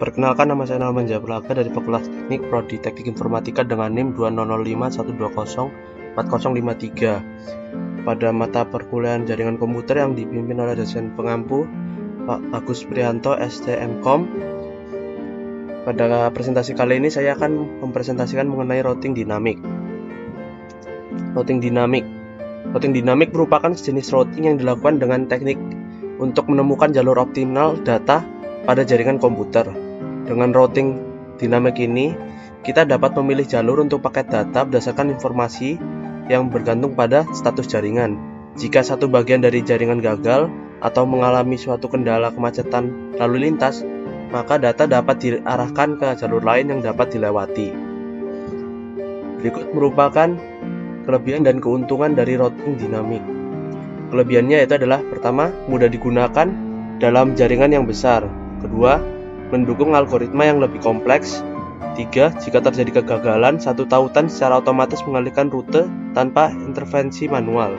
Perkenalkan, nama saya Nalman Jabrlaga dari Fakultas Teknik Prodi Teknik Informatika dengan NIM 200512040053. Pada mata perkuliahan jaringan komputer yang dipimpin oleh dosen pengampu Pak Agus Prihanto, STMkom. Pada presentasi kali ini saya akan mempresentasikan mengenai routing dinamik. Routing dinamik merupakan sejenis routing yang dilakukan dengan teknik untuk menemukan jalur optimal data pada jaringan komputer. Dengan routing dinamik ini, kita dapat memilih jalur untuk paket data berdasarkan informasi yang bergantung pada status jaringan. Jika satu bagian dari jaringan gagal atau mengalami suatu kendala kemacetan lalu lintas, maka data dapat diarahkan ke jalur lain yang dapat dilewati. Berikut merupakan kelebihan dan keuntungan dari routing dinamik. Kelebihannya yaitu adalah: pertama, mudah digunakan dalam jaringan yang besar. Kedua, mendukung algoritma yang lebih kompleks. 3. Jika terjadi kegagalan, satu tautan secara otomatis mengalihkan rute tanpa intervensi manual.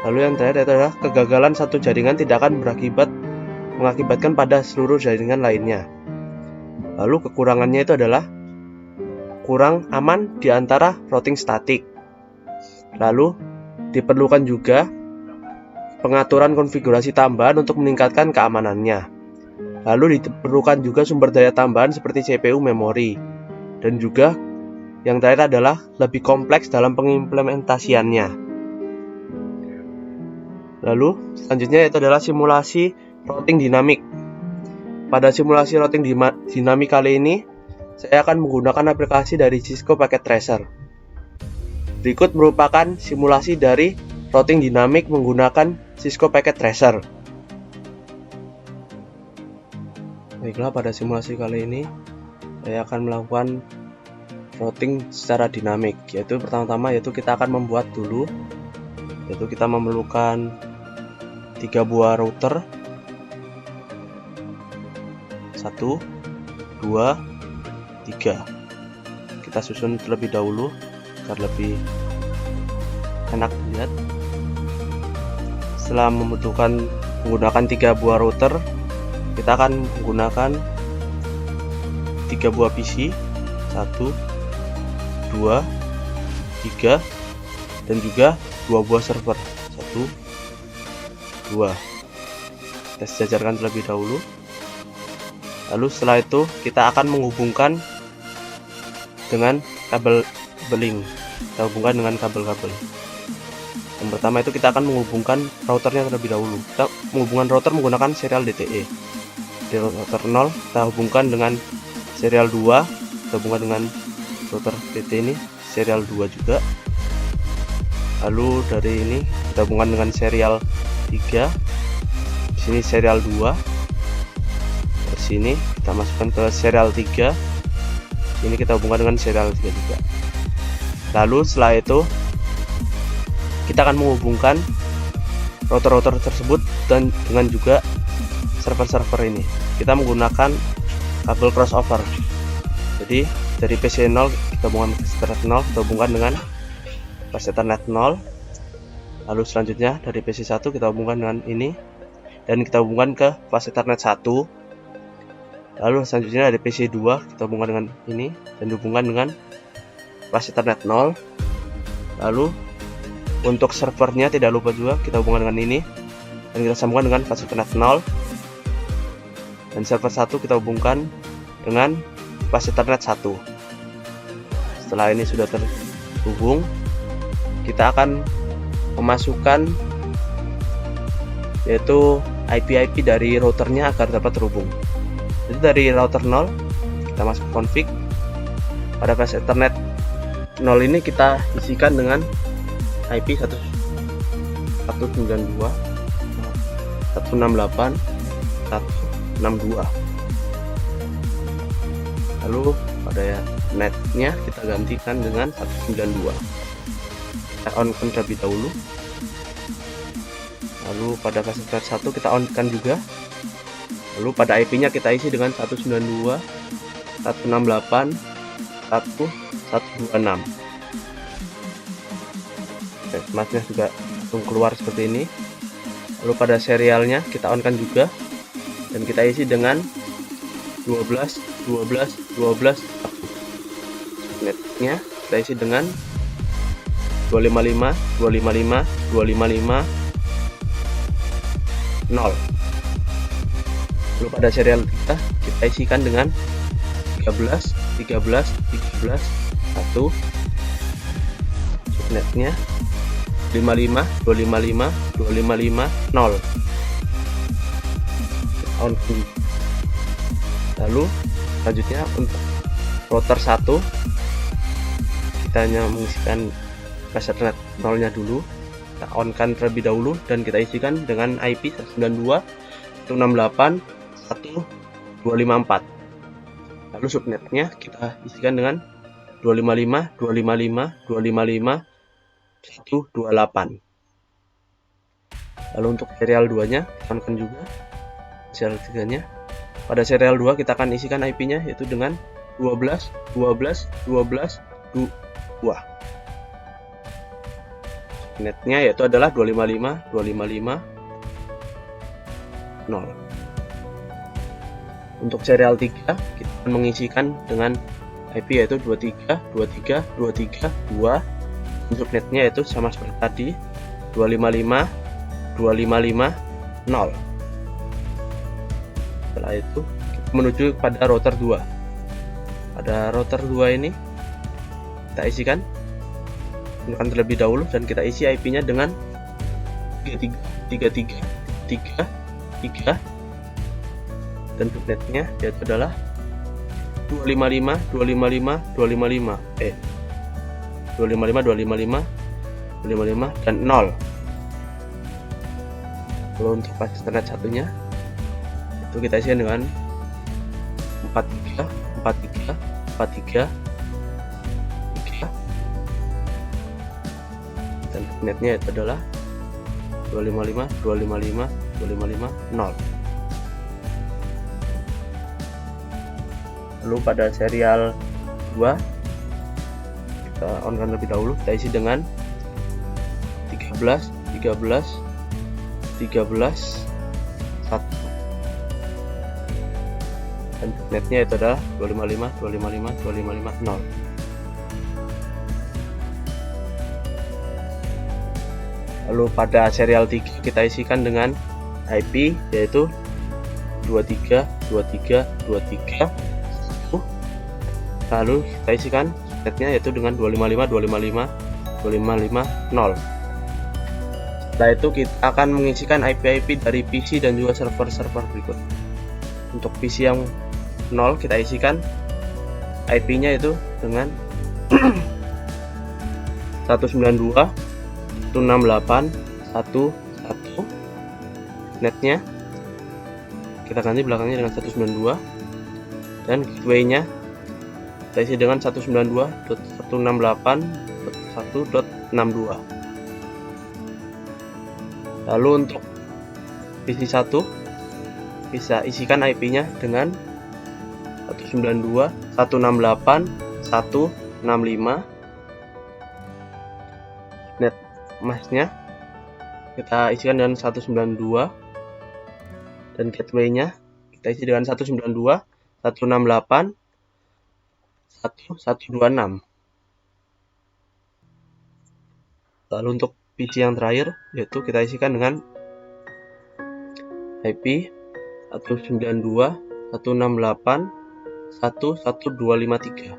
Lalu yang terakhir adalah kegagalan satu jaringan tidak akan mengakibatkan pada seluruh jaringan lainnya. Lalu kekurangannya itu adalah kurang aman di antara routing statik. Lalu diperlukan juga pengaturan konfigurasi tambahan untuk meningkatkan keamanannya. Lalu diperlukan juga sumber daya tambahan seperti CPU, memori. Dan juga yang terakhir adalah lebih kompleks dalam pengimplementasiannya. Lalu selanjutnya yaitu adalah simulasi routing dinamik. Pada simulasi routing dinamik kali ini, saya akan menggunakan aplikasi dari Cisco Packet Tracer. Berikut merupakan simulasi dari routing dinamik menggunakan Cisco Packet Tracer. Baiklah, pada simulasi kali ini saya akan melakukan routing secara dinamik, yaitu pertama-tama kita akan membuat dulu, yaitu kita memerlukan 3 buah router, 1, 2, 3. Kita susun terlebih dahulu agar lebih enak dilihat. Setelah membutuhkan menggunakan 3 buah router, kita akan menggunakan 3 buah PC, 1, 2, 3, dan juga 2 buah server, 1, 2. Kita sejajarkan terlebih dahulu. Lalu setelah itu kita akan menghubungkan dengan kabel link. Kita hubungkan dengan kabel-kabel. Yang pertama itu kita akan menghubungkan routernya terlebih dahulu. Kita menghubungkan router menggunakan serial DTE. Di router 0 kita hubungkan dengan serial 2, kita hubungkan dengan router PT ini serial 2 juga. Lalu dari ini kita hubungkan dengan serial 3. Di sini serial 2. Dari sini kita masukkan ke serial 3. Ini kita hubungkan dengan serial 3 juga. Lalu setelah itu kita akan menghubungkan router-router tersebut dan dengan juga server-server ini. Kita menggunakan kabel crossover. Jadi dari PC 0 kita hubungkan ke Ethernet 0, kita hubungkan dengan flash Ethernet 0. Lalu selanjutnya dari PC 1 kita hubungkan dengan ini dan kita hubungkan ke flash Ethernet 1. Lalu selanjutnya dari PC 2 kita hubungkan dengan ini dan dihubungkan dengan flash Ethernet 0. Lalu untuk servernya tidak lupa juga kita hubungkan dengan ini dan kita sambungkan dengan flash Ethernet 0. Dan server 1 kita hubungkan dengan flash Ethernet 1. Setelah ini sudah terhubung, kita akan memasukkan yaitu IP dari routernya agar dapat terhubung. Jadi dari router 0 kita masuk config. Pada flash Ethernet 0 ini kita isikan dengan IP 192.168.162. Lalu pada netnya kita gantikan dengan 192. Kita on terlebih dahulu. Lalu pada flash Ethernet 1 kita on kan juga. Lalu pada IP nya kita isi dengan 192.168.126. Matchnya juga langsung keluar seperti ini. Lalu pada serialnya kita on kan juga dan kita isi dengan Netnya kita isi dengan 255 255 255 0. Lalu pada serial kita isikan dengan 13 13 13 1. Subnetnya 55 255 255 0. On. Lalu selanjutnya untuk router 1 kita hanya mengisikan flash ethernet 0 nya dulu, kita on kan terlebih dahulu dan kita isikan dengan IP 192.168.1.254. lalu subnetnya kita isikan dengan 255 255 255 128. Lalu untuk serial 2 nya kita on kan juga serial 3 nya. Pada serial 2 kita akan isikan IP nya yaitu dengan 12 12 12 2. Netnya yaitu adalah 255 255 0. Untuk serial 3 kita akan mengisikan dengan IP yaitu 23 23 23 2. Untuk netnya yaitu sama seperti tadi 255 255 0. Setelah itu kita menuju pada router 2. Pada router 2 ini kita isikan gunakan terlebih dahulu dan kita isi IP nya dengan 33 33 3 3 dan subnetnya yaitu adalah 255 255 255 255 255 255 dan 0. Lalu untuk flash ethernet satunya itu kita isi dengan 43 43 43 3 dan netnya itu adalah 255 255 255 0. Lalu pada serial 2 kita on kan lebih dahulu, kita isi dengan 13 13 13 1 dan netnya itu adalah 255 255 255 0. Lalu pada serial 3 kita isikan dengan IP yaitu 23 23 23 1. Lalu kita isikan netnya yaitu dengan 255 255 255 0. Setelah itu kita akan mengisikan IP-IP dari PC dan juga server-server berikut. Untuk PC yang 0 kita isikan IP-nya itu dengan 192 168 11. Netnya kita ganti belakangnya dengan 192 dan gateway-nya kita isi dengan 192.168.1.62. Lalu untuk PC 1 bisa isikan IP-nya dengan 192.168.165. Net masknya kita isikan dengan 192 dan gateway-nya kita isi dengan 192.168.1.126. Lalu untuk PC yang terakhir yaitu kita isikan dengan IP 192.168.1.1.253.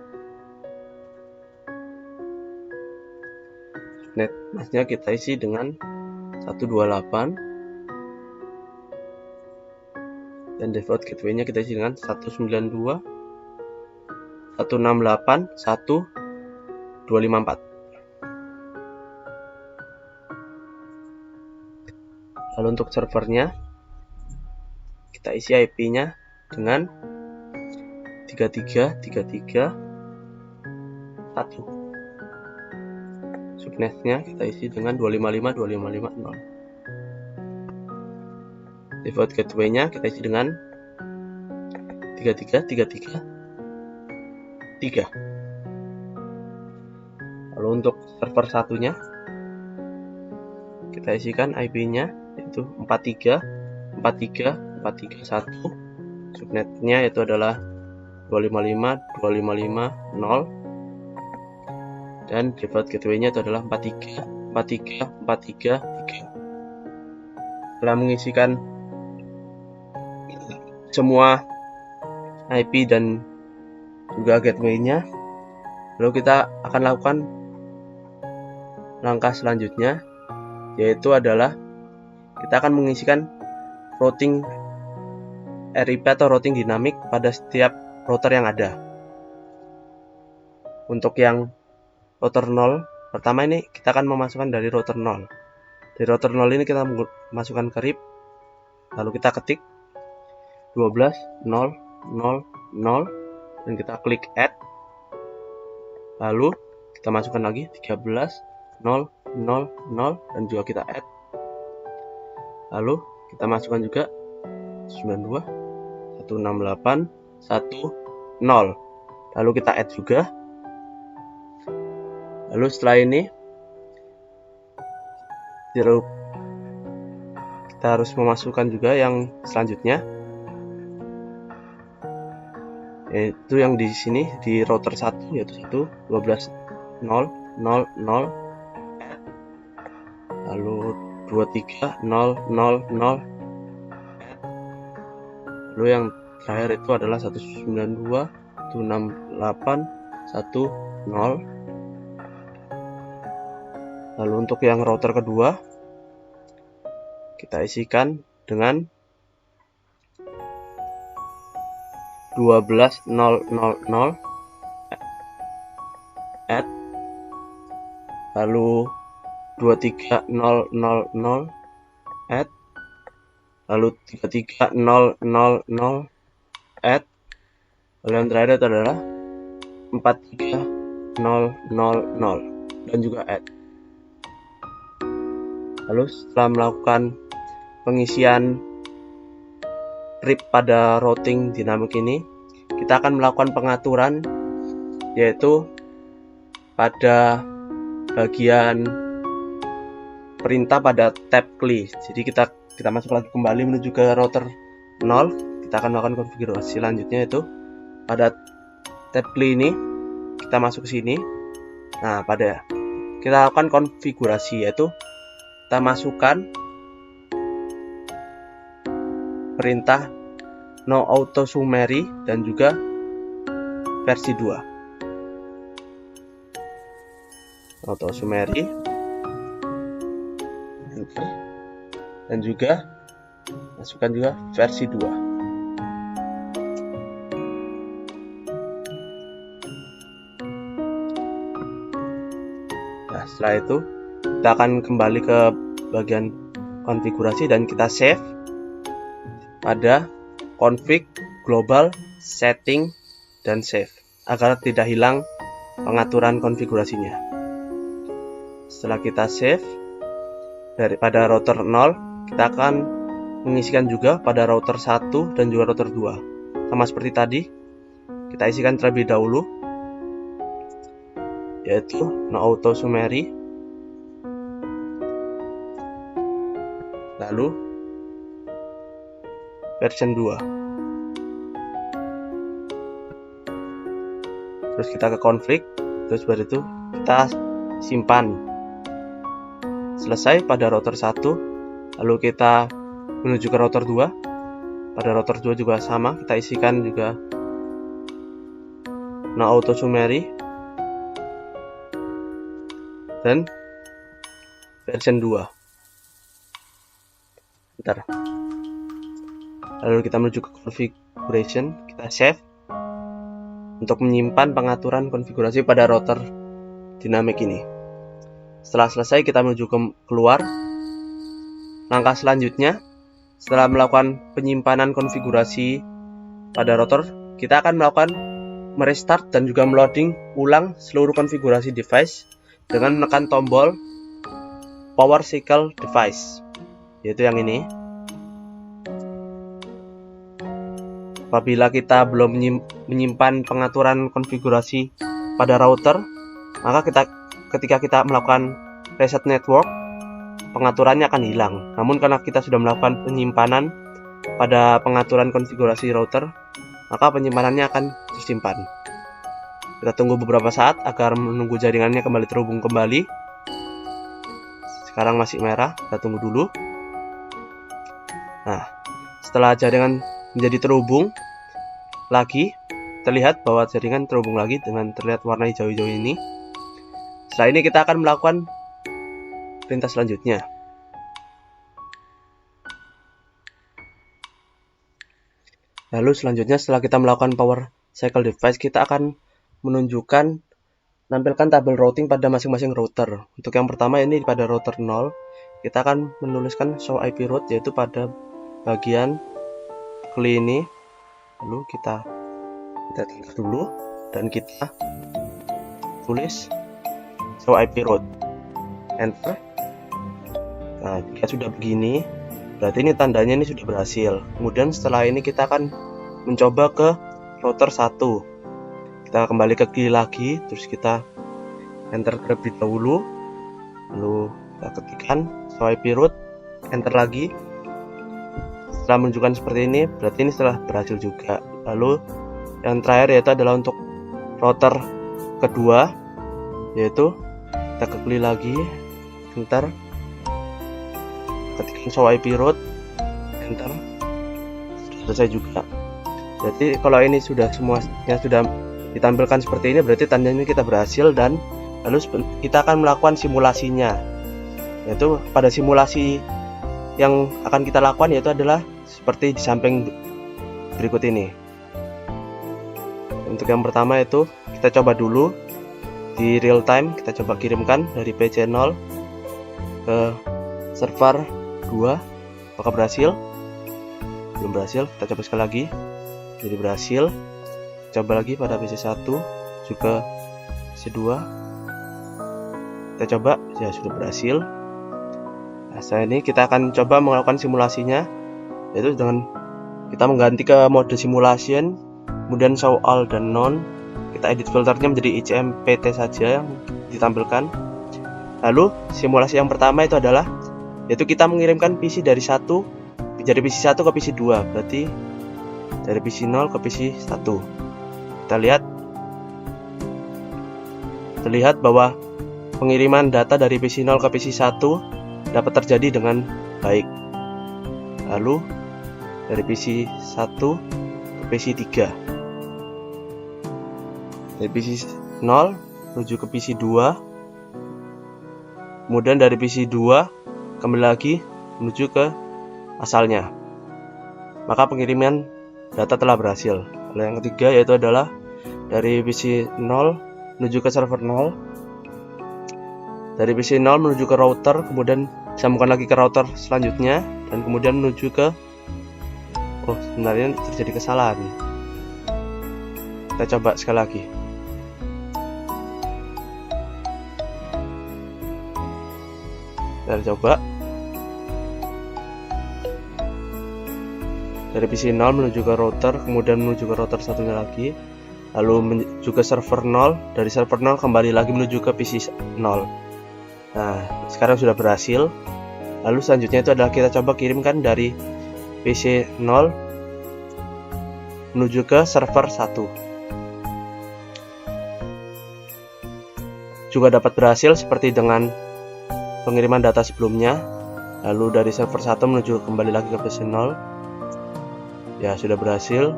Net masknya kita isi dengan 128 dan default gateway-nya kita isi dengan 192.168.1.254. Lalu untuk servernya kita isi IP-nya dengan 33 33 1. Subnetnya kita isi dengan 255 255 0. Default gateway-nya kita isi dengan 33 33 3. Lalu untuk server satunya kita isikan IP-nya yaitu 43 43 431 subnetnya itu adalah 255.255.0 dan default gateway-nya itu adalah 43.43.43.3. Setelah mengisikan semua IP dan juga gateway-nya, lalu kita akan lakukan langkah selanjutnya, yaitu adalah kita akan mengisikan routing RIP atau routing dinamik pada setiap router yang ada. Untuk yang router 0, pertama ini kita akan memasukkan dari router 0. Dari router 0 ini kita masukkan ke RIP, lalu kita ketik 12.0.0.0 dan kita klik add, lalu kita masukkan lagi 13.0.0.0 dan juga kita add, lalu kita masukkan juga 92.168.1.0, lalu kita add juga. Lalu setelah ini kita harus memasukkan juga yang selanjutnya, yaitu yang di sini di router 1, yaitu 12.0.0.0 lalu 23.0.0.0 lalu yang terakhir itu adalah 192.168.1.0. Lalu untuk yang router kedua kita isikan dengan 12.0.0.0 add, lalu 23.0.0.0 add, lalu 33.0.0.0 add, lalu yang terakhir itu adalah 43.0.0.0 dan juga add. Lalu setelah melakukan pengisian RIP pada routing dinamik ini, kita akan melakukan pengaturan, yaitu pada bagian perintah pada tab CLI. Jadi kita masuk lagi kembali menuju ke router 0. Kita akan melakukan konfigurasi selanjutnya, yaitu pada tab CLI ini kita masuk ke sini. Nah, kita lakukan konfigurasi, yaitu kita masukkan perintah no auto summary dan juga versi 2. Auto summary dan juga masukkan juga versi 2. Nah, setelah itu kita akan kembali ke bagian konfigurasi dan kita save pada config global setting dan save agar tidak hilang pengaturan konfigurasinya. Setelah kita save daripada router 0, kita akan mengisikan juga pada router 1 dan juga router 2. Sama seperti tadi, kita isikan terlebih dahulu, yaitu no auto summary, lalu version 2. Terus kita ke config, terus baru itu kita simpan. Selesai pada router 1, lalu kita menuju ke router 2. Pada router 2 juga sama, kita isikan juga no auto summary dan version 2. Bentar. Lalu kita menuju ke configuration, kita save untuk menyimpan pengaturan konfigurasi pada router dinamik ini. Setelah selesai, kita menuju ke keluar. Langkah selanjutnya, setelah melakukan penyimpanan konfigurasi pada router, kita akan melakukan merestart dan juga meloading ulang seluruh konfigurasi device dengan menekan tombol power cycle device, yaitu yang ini. Apabila kita belum menyimpan pengaturan konfigurasi pada router, maka ketika kita melakukan reset network, pengaturannya akan hilang. Namun karena kita sudah melakukan penyimpanan pada pengaturan konfigurasi router, maka penyimpanannya akan tersimpan. Kita tunggu beberapa saat agar menunggu jaringannya kembali terhubung kembali. Sekarang masih merah, kita tunggu dulu. Nah, setelah jaringan menjadi terhubung lagi, terlihat bahwa jaringan terhubung lagi dengan terlihat warna hijau-hijau ini. Setelah ini kita akan melakukan perintah selanjutnya. Lalu selanjutnya setelah kita melakukan power cycle device, kita akan menampilkan tabel routing pada masing-masing router. Untuk yang pertama ini pada router 0, kita akan menuliskan show IP route, yaitu pada bagian CLI ini. Lalu kita enter dulu dan kita tulis show IP route, enter. Nah, jika sudah begini, berarti ini tandanya ini sudah berhasil. Kemudian setelah ini kita akan mencoba ke router 1. Kita kembali ke CLI lagi, terus kita enter terlebih dahulu, lalu kita ketikkan show IP route, enter lagi. Setelah menunjukkan seperti ini, berarti ini setelah berhasil juga. Lalu yang terakhir yaitu adalah untuk router kedua, yaitu kita ke CLI lagi, enter, ketikkan show IP route, enter, sudah selesai juga. Berarti kalau ini sudah semuanya sudah ditampilkan seperti ini, berarti tandanya kita berhasil. Dan lalu kita akan melakukan simulasinya, yaitu pada simulasi yang akan kita lakukan yaitu adalah seperti di samping berikut ini. Untuk yang pertama itu kita coba dulu di real time, kita coba kirimkan dari PC0 ke server 2. Apakah berhasil? Belum berhasil. Kita coba sekali lagi. Jadi berhasil. Coba lagi pada PC1 juga PC2. Kita coba, ya sudah berhasil. Nah, setelah ini kita akan coba melakukan simulasinya, yaitu dengan kita mengganti ke mode simulation, kemudian show all dan none. Kita edit filternya menjadi ICMPT saja yang ditampilkan. Lalu simulasi yang pertama itu adalah yaitu kita mengirimkan PC dari PC1 ke PC2, berarti dari PC0 ke PC1. Kita terlihat bahwa pengiriman data dari PC0 ke PC1 dapat terjadi dengan baik. Lalu dari PC1 ke PC3, dari PC0 menuju ke PC2, kemudian dari PC2 kembali lagi menuju ke asalnya, maka pengiriman data telah berhasil. Lalu yang ketiga yaitu adalah dari PC0 menuju ke server 0, dari PC0 menuju ke router, kemudian disambungkan lagi ke router selanjutnya, dan kemudian menuju ke sebenarnya terjadi kesalahan. Kita coba sekali lagi. Kita coba dari PC0 menuju ke router, kemudian menuju ke router satunya lagi, lalu menuju ke server 0, dari server 0 kembali lagi menuju ke PC0. Nah, sekarang sudah berhasil. Lalu selanjutnya itu adalah kita coba kirimkan dari PC0 menuju ke server 1. Juga dapat berhasil seperti dengan pengiriman data sebelumnya. Lalu dari server 1 menuju kembali lagi ke PC0. Ya, sudah berhasil.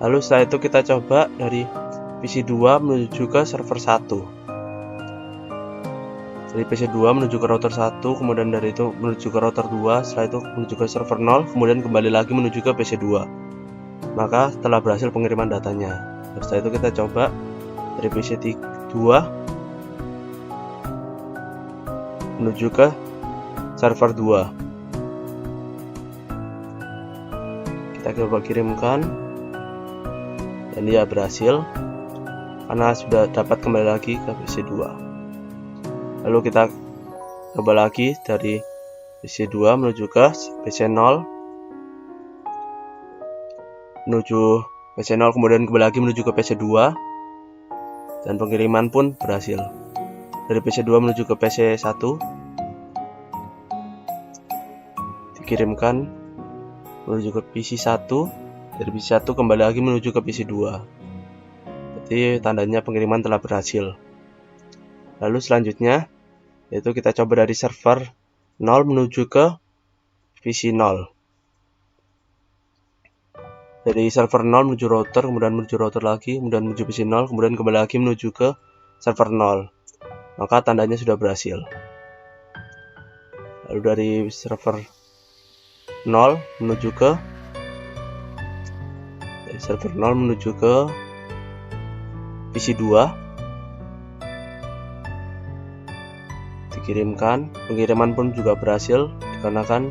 Lalu setelah itu kita coba dari PC2 menuju ke server 1. Dari PC2 menuju ke router 1, kemudian dari itu menuju ke router 2, setelah itu menuju ke server 0, kemudian kembali lagi menuju ke PC2. Maka telah berhasil pengiriman datanya. Setelah itu kita coba dari PC2 menuju ke server 2. Kita coba kirimkan, dan dia berhasil karena sudah dapat kembali lagi ke PC2. Lalu kita coba lagi dari PC2 menuju ke PC0, menuju PC0, kemudian kembali lagi menuju ke PC2, dan pengiriman pun berhasil. Dari PC2 menuju ke PC1 dikirimkan, menuju ke PC 1, dari PC 1 kembali lagi menuju ke PC 2. Jadi tandanya pengiriman telah berhasil. Lalu selanjutnya yaitu kita coba dari server 0 menuju ke PC 0. Dari server 0 menuju router, kemudian menuju router lagi, kemudian menuju PC 0, kemudian kembali lagi menuju ke server 0. Maka tandanya sudah berhasil. Lalu dari server 0 menuju ke PC 2, dikirimkan. Pengiriman pun juga berhasil dikarenakan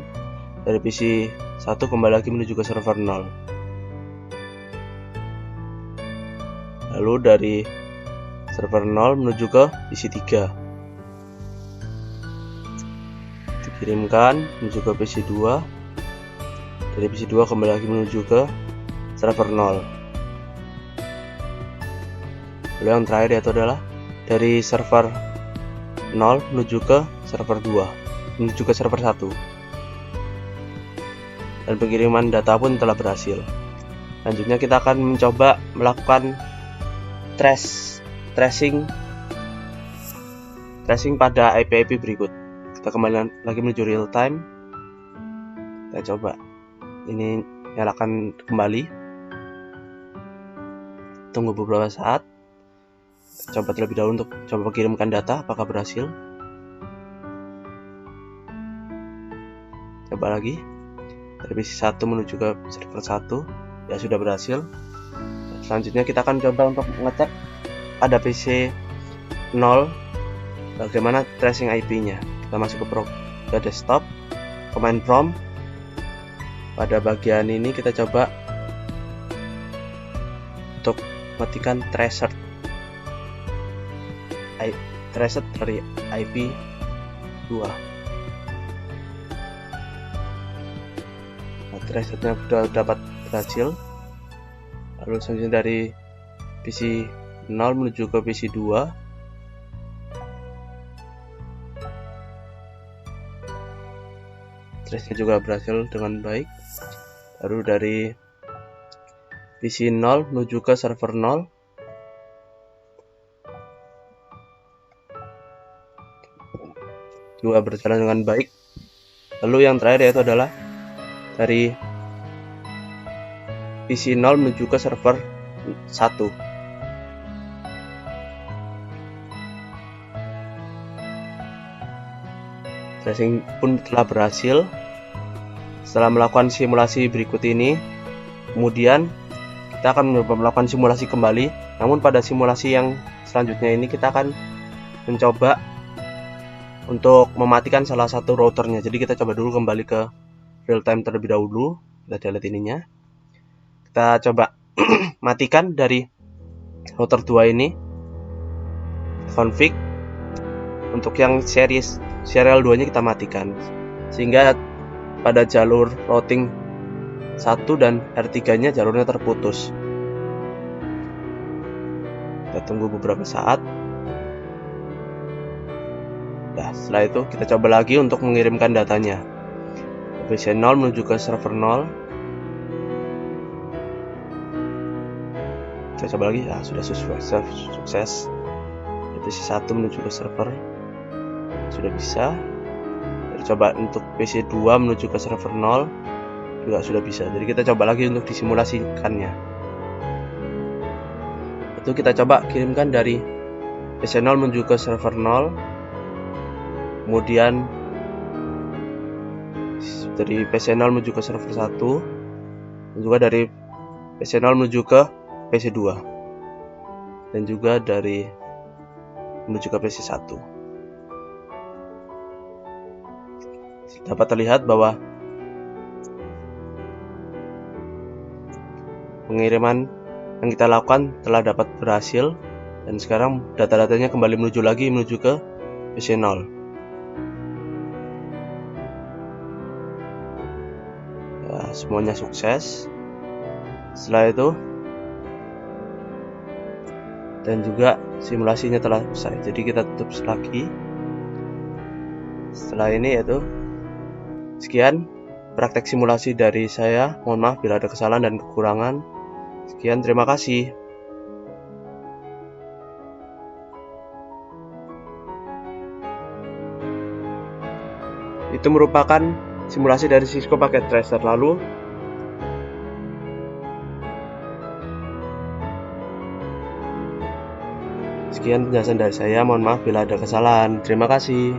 dari PC 1 kembali lagi menuju ke server 0. Lalu dari server 0 menuju ke PC 3, dikirimkan menuju ke PC 2. Dari PC 2 kembali lagi menuju ke server 0. Lalu yang terakhir yaitu adalah dari server 0 menuju ke server 2, menuju ke server 1. Dan pengiriman data pun telah berhasil. Selanjutnya kita akan mencoba melakukan tracing pada IP berikut. Kita kembali lagi menuju real time. Kita coba ini nyalakan kembali. Tunggu beberapa saat. Kita coba terlebih dahulu untuk coba kirimkan data apakah berhasil. Coba lagi dari PC 1 menuju ke server 1, ya sudah berhasil. Selanjutnya kita akan coba untuk mengecek pada PC 0 bagaimana tracing IP-nya. Kita masuk ke desktop, command prompt. Pada bagian ini kita coba untuk matikan tracer dari IP 2. Tracernya sudah dapat berhasil. Lalu selanjutnya dari PC 0 menuju ke PC 2. Trace-nya juga berhasil dengan baik. Lalu dari PC 0 menuju ke server 0. Juga berjalan dengan baik. Lalu yang terakhir yaitu adalah dari PC 0 menuju ke server 1. Tracing pun telah berhasil. Setelah melakukan simulasi berikut ini, kemudian kita akan melakukan simulasi kembali. Namun pada simulasi yang selanjutnya ini kita akan mencoba untuk mematikan salah satu routernya. Jadi kita coba dulu kembali ke real time terlebih dahulu. Kita delete ininya. Kita coba matikan dari router 2 ini. Config. Untuk yang serial 2 nya kita matikan. Sehingga pada jalur routing 1 dan R3 nya jalurnya terputus. Kita tunggu beberapa saat. Nah, setelah itu kita coba lagi untuk mengirimkan datanya. PC 0 menuju ke server 0. Kita coba lagi. Ya, sudah sukses. PC 1 menuju ke server. Sudah bisa. Kita coba untuk PC 2 menuju ke server 0. Juga sudah bisa. Jadi kita coba lagi untuk disimulasikannya. Itu kita coba kirimkan dari PC 0 menuju ke server 0. Kemudian dari PC 0 menuju ke server 1, dan juga dari PC 0 menuju ke PC 2, dan juga dari menuju ke PC 1. Dapat terlihat bahwa pengiriman yang kita lakukan telah dapat berhasil, dan sekarang data-datanya kembali menuju ke PC 0. Semuanya sukses. Setelah itu, dan juga simulasinya telah selesai. Jadi kita tutup lagi. Setelah ini yaitu sekian praktek simulasi dari saya. Mohon maaf bila ada kesalahan dan kekurangan. Sekian, terima kasih. Itu merupakan simulasi dari Cisco Packet Tracer. Lalu sekian penjelasan dari saya. Mohon maaf bila ada kesalahan. Terima kasih.